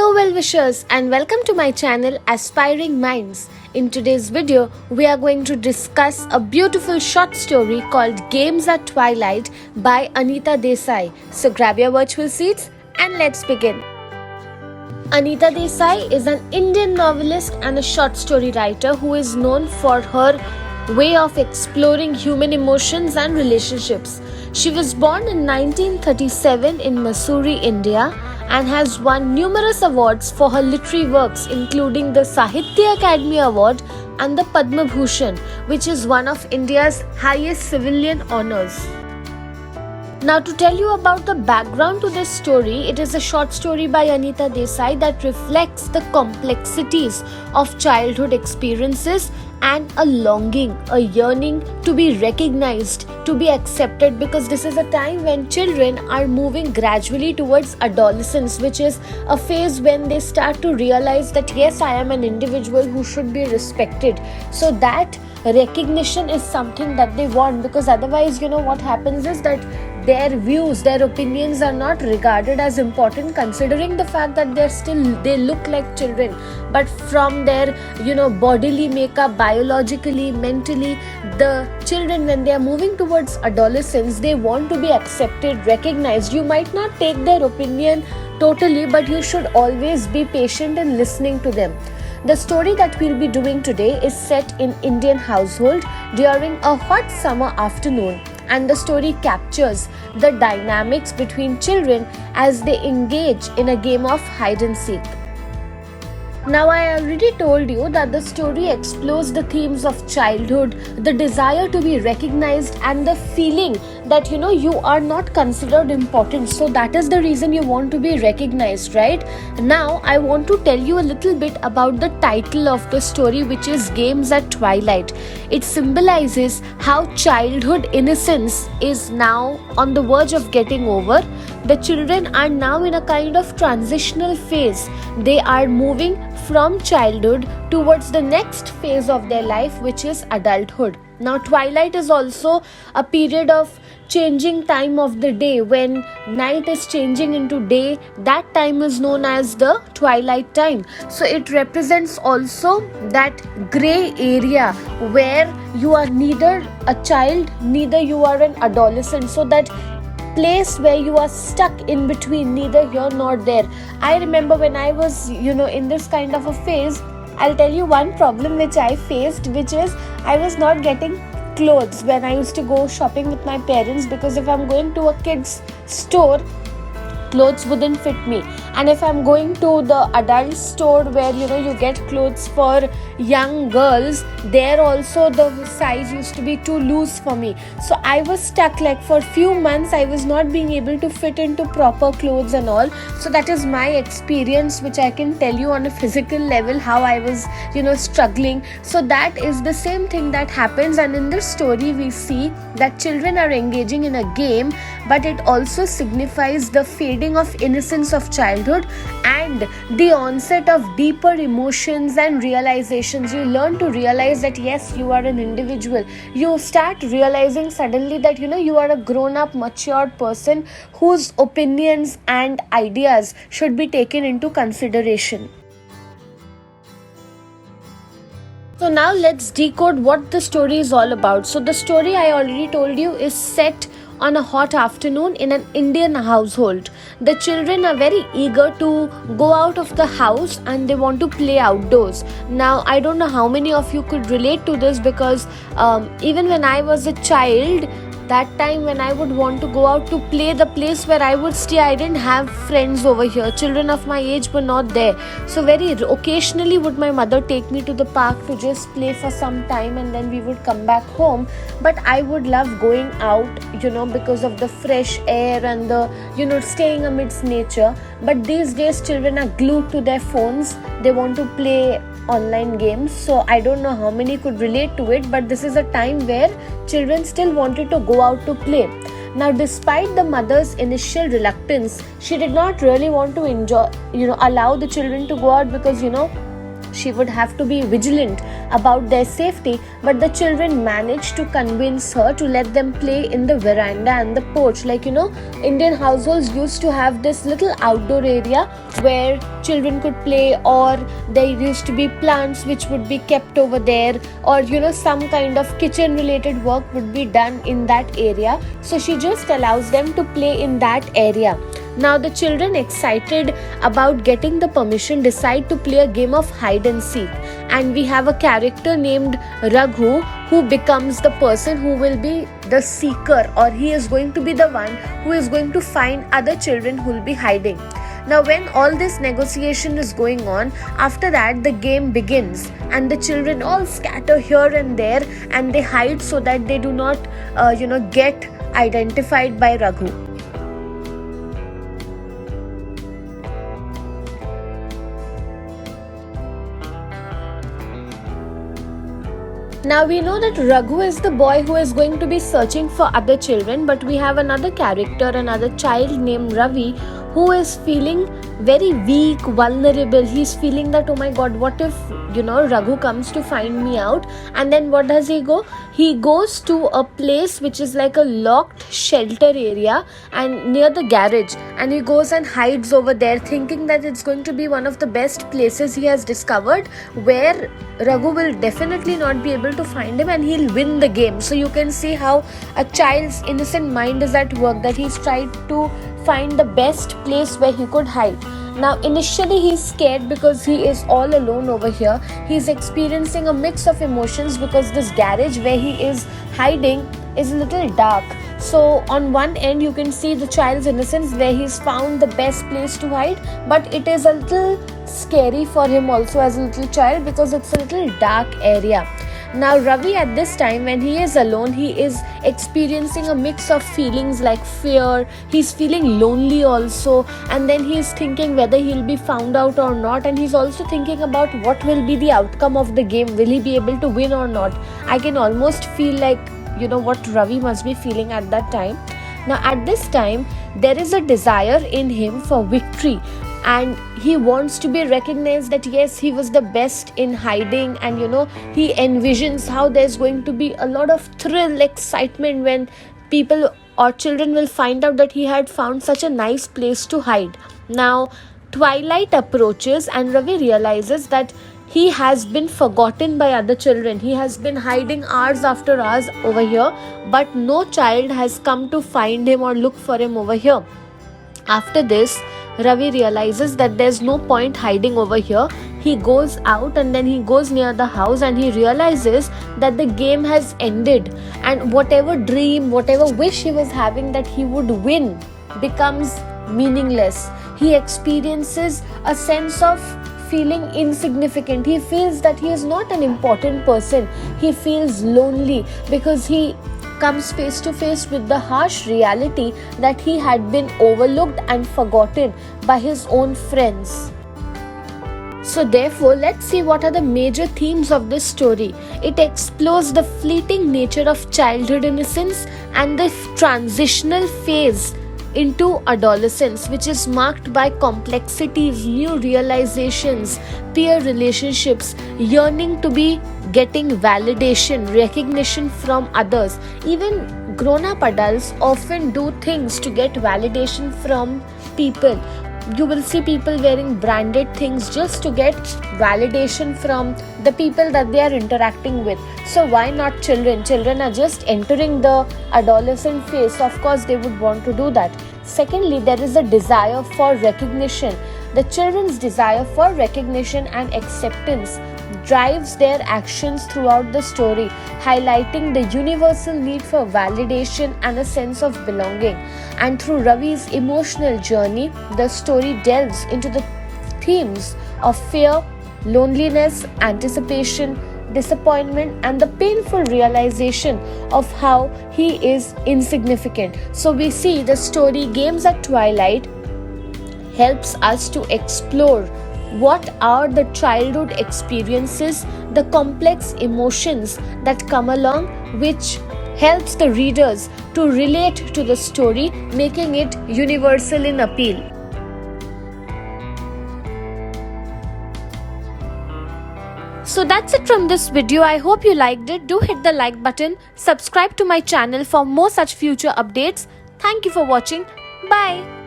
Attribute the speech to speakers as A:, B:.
A: Hello well-wishers and welcome to my channel Aspiring Minds. In today's video, we are going to discuss a beautiful short story called Games at Twilight by Anita Desai. So grab your virtual seats and let's begin. Anita Desai is an Indian novelist and a short story writer who is known for her way of exploring human emotions and relationships. She was born in 1937 in Missouri, India, and has won numerous awards for her literary works, including the Sahitya Academy Award and the Padma Bhushan, which is one of India's highest civilian honors. Now, to tell you about the background to this story, it is a short story by Anita Desai that reflects the complexities of childhood experiences and a longing, a yearning to be recognized, to be accepted, because this is a time when children are moving gradually towards adolescence, which is a phase when they start to realize that yes, I am an individual who should be respected. So that recognition is something that they want, because otherwise, what happens is that their views, their opinions are not regarded as important, considering the fact that they look like children, but from their bodily makeup, biologically, mentally, the children, when they are moving towards adolescence, they want to be accepted, recognized. You might not take their opinion totally, but you should always be patient in listening to them. The story that we'll be doing today is set in Indian household during a hot summer afternoon, and the story captures the dynamics between children as they engage in a game of hide and seek. Now, I already told you that the story explores the themes of childhood, the desire to be recognized, and the feeling that you are not considered important. So that is the reason you want to be recognized, right? Now, I want to tell you a little bit about the title of the story, which is Games at Twilight. It symbolizes how childhood innocence is now on the verge of getting over. The children are now in a kind of transitional phase. They are moving from childhood towards the next phase of their life, which is adulthood. Now, twilight is also a period of changing time of the day. When night is changing into day, that time is known as the twilight time. So it represents also that gray area where you are neither a child, neither you are an adolescent. So that place where you are stuck in between, neither here nor there. I remember when I was in this kind of a phase, I'll tell you one problem which I faced, which is I was not getting clothes when I used to go shopping with my parents, because if I'm going to a kids store, clothes wouldn't fit me. And if I'm going to the adult store where you get clothes for young girls, there also the size used to be too loose for me. So I was stuck, like for few months I was not being able to fit into proper clothes and all. So that is my experience, which I can tell you on a physical level how I was struggling. So that is the same thing that happens, and in this story we see that children are engaging in a game, but it also signifies the fading of innocence of childhood and the onset of deeper emotions and realizations. You learn to realize that yes, you are an individual. You start realizing suddenly that you are a grown-up, matured person whose opinions and ideas should be taken into consideration. So now let's decode what the story is all about. So the story, I already told you, is set on a hot afternoon in an Indian household. The children are very eager to go out of the house and they want to play outdoors. Now, I don't know how many of you could relate to this, because even when I was a child, that time when I would want to go out to play, the place where I would stay, I didn't have friends over here. Children of my age were not there. So very occasionally would my mother take me to the park to just play for some time, and then we would come back home. But I would love going out, because of the fresh air and the, staying amidst nature. But these days children are glued to their phones. They want to play online games. So I don't know how many could relate to it, but this is a time where children still wanted to go out to play. Now, despite the mother's initial reluctance, she did not really want to allow the children to go out, because she would have to be vigilant about their safety, but the children managed to convince her to let them play in the veranda and the porch. Like, Indian households used to have this little outdoor area where children could play, or there used to be plants which would be kept over there, or some kind of kitchen related work would be done in that area. So she just allows them to play in that area. Now the children, excited about getting the permission, decide to play a game of hide and seek, and we have a character named Raghu who becomes the person who will be the seeker, or he is going to be the one who is going to find other children who will be hiding. Now when all this negotiation is going on, after that the game begins and the children all scatter here and there and they hide so that they do not get identified by Raghu. Now we know that Raghu is the boy who is going to be searching for other children, but we have another character, another child named Ravi, who is feeling very weak, vulnerable. He's feeling that, oh my god, what if Raghu comes to find me out? And then what does he go? He goes to a place which is like a locked shelter area and near the garage, and he goes and hides over there, thinking that it's going to be one of the best places he has discovered, where Raghu will definitely not be able to find him and he'll win the game. So you can see how a child's innocent mind is at work, that he's tried to find the best place where he could hide. Now initially he's scared because he is all alone over here. He's experiencing a mix of emotions because this garage where he is hiding is a little dark. So on one end you can see the child's innocence, where he's found the best place to hide, but it is a little scary for him also as a little child because it's a little dark area. Now Ravi, at this time when he is alone, he is experiencing a mix of feelings like fear, he's feeling lonely also, and then he's thinking whether he'll be found out or not, and he's also thinking about what will be the outcome of the game, will he be able to win or not. I can almost feel like what Ravi must be feeling at that time. Now at this time there is a desire in him for victory, and he wants to be recognized that yes, he was the best in hiding, and he envisions how there's going to be a lot of thrill, excitement when people or children will find out that he had found such a nice place to hide. Now Twilight approaches and Ravi realizes that he has been forgotten by other children. He has been hiding hours after hours over here, but no child has come to find him or look for him over here. After this, Ravi realizes that there's no point hiding over here. He goes out and then he goes near the house and he realizes that the game has ended, and whatever dream, whatever wish he was having that he would win becomes meaningless. He experiences a sense of feeling insignificant. He feels that he is not an important person. He feels lonely because he comes face to face with the harsh reality that he had been overlooked and forgotten by his own friends. So therefore, let's see what are the major themes of this story. It explores the fleeting nature of childhood innocence and the transitional phase into adolescence, which is marked by complexities, new realizations, peer relationships, yearning to be getting validation, recognition from others. Even grown-up adults often do things to get validation from people. You will see people wearing branded things just to get validation from the people that they are interacting with. So why not children? Children are just entering the adolescent phase, so of course they would want to do that. Secondly, there is a desire for recognition. The children's desire for recognition and acceptance drives their actions throughout the story, highlighting the universal need for validation and a sense of belonging. And through Ravi's emotional journey, the story delves into the themes of fear, loneliness, anticipation, disappointment, and the painful realization of how he is insignificant. So we see the story Games at Twilight helps us to explore what are the childhood experiences, the complex emotions that come along, which helps the readers to relate to the story, making it universal in appeal. So that's it from this video. I hope you liked it. Do hit the like button, subscribe to my channel for more such future updates. Thank you for watching. Bye.